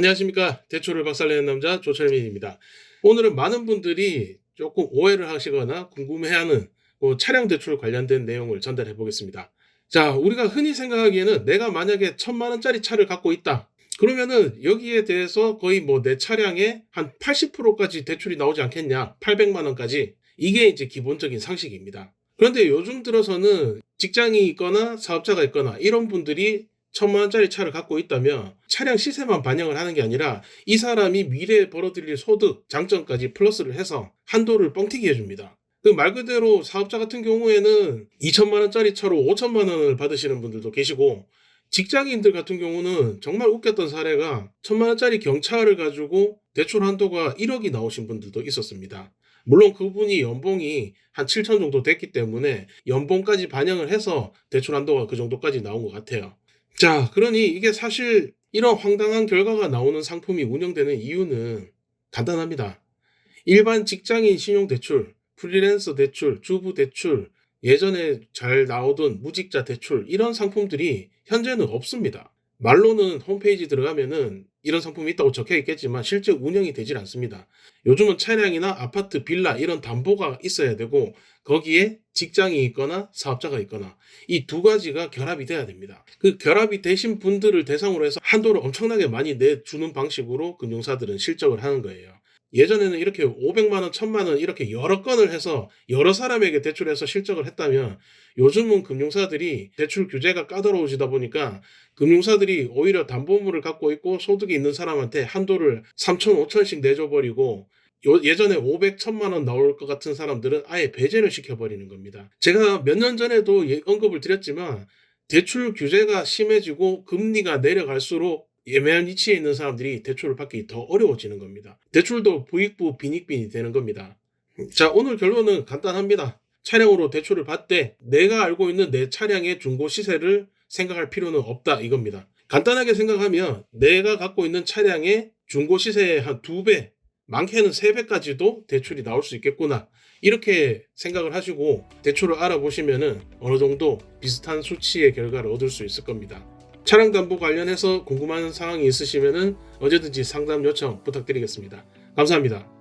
안녕하십니까. 대출을 박살내는 남자 조철민입니다. 오늘은 많은 분들이 조금 오해를 하시거나 궁금해하는 차량 대출 관련된 내용을 전달해 보겠습니다. 자, 우리가 흔히 생각하기에는 내가 만약에 1,000만 원짜리 차를 갖고 있다. 그러면은 여기에 대해서 거의 내 차량의 한 80%까지 대출이 나오지 않겠냐. 800만 원까지. 이게 이제 기본적인 상식입니다. 그런데 요즘 들어서는 직장이 있거나 사업자가 있거나 이런 분들이 1,000만 원짜리 차를 갖고 있다면 차량 시세만 반영을 하는 게 아니라 이 사람이 미래에 벌어들일 소득, 장점까지 플러스를 해서 한도를 뻥튀기 해줍니다. 그 말 그대로 사업자 같은 경우에는 2,000만 원짜리 차로 5,000만 원을 받으시는 분들도 계시고, 직장인들 같은 경우는 정말 웃겼던 사례가 1,000만 원짜리 경차를 가지고 대출 한도가 1억이 나오신 분들도 있었습니다. 물론 그분이 연봉이 한 7천 정도 됐기 때문에 연봉까지 반영을 해서 대출 한도가 그 정도까지 나온 것 같아요. 자, 그러니 이게 사실 이런 황당한 결과가 나오는 상품이 운영되는 이유는 간단합니다. 일반 직장인 신용대출, 프리랜서 대출, 주부 대출, 예전에 잘 나오던 무직자 대출, 이런 상품들이 현재는 없습니다. 말로는 홈페이지 들어가면은 이런 상품이 있다고 적혀 있겠지만 실제 운영이 되질 않습니다. 요즘은 차량이나 아파트, 빌라 이런 담보가 있어야 되고, 거기에 직장이 있거나 사업자가 있거나 이 두 가지가 결합이 돼야 됩니다. 그 결합이 되신 분들을 대상으로 해서 한도를 엄청나게 많이 내주는 방식으로 금융사들은 실적을 하는 거예요. 예전에는 이렇게 500만 원, 1,000만 원 이렇게 여러 건을 해서 여러 사람에게 대출해서 실적을 했다면, 요즘은 금융사들이 대출 규제가 까다로워지다 보니까 금융사들이 오히려 담보물을 갖고 있고 소득이 있는 사람한테 한도를 3천, 5천씩 내줘버리고, 예전에 500, 1,000만 원 나올 것 같은 사람들은 아예 배제를 시켜버리는 겁니다. 제가 몇 년 전에도 언급을 드렸지만, 대출 규제가 심해지고 금리가 내려갈수록 애매한 위치에 있는 사람들이 대출을 받기 더 어려워지는 겁니다. 대출도 부익부 빈익빈이 되는 겁니다. 자, 오늘 결론은 간단합니다. 차량으로 대출을 받되 내가 알고 있는 내 차량의 중고 시세를 생각할 필요는 없다, 이겁니다. 간단하게 생각하면 내가 갖고 있는 차량의 중고 시세의 한 2배, 많게는 3배까지도 대출이 나올 수 있겠구나, 이렇게 생각을 하시고 대출을 알아보시면은 어느 정도 비슷한 수치의 결과를 얻을 수 있을 겁니다. 차량 담보 관련해서 궁금한 사항이 있으시면은 언제든지 상담 요청 부탁드리겠습니다. 감사합니다.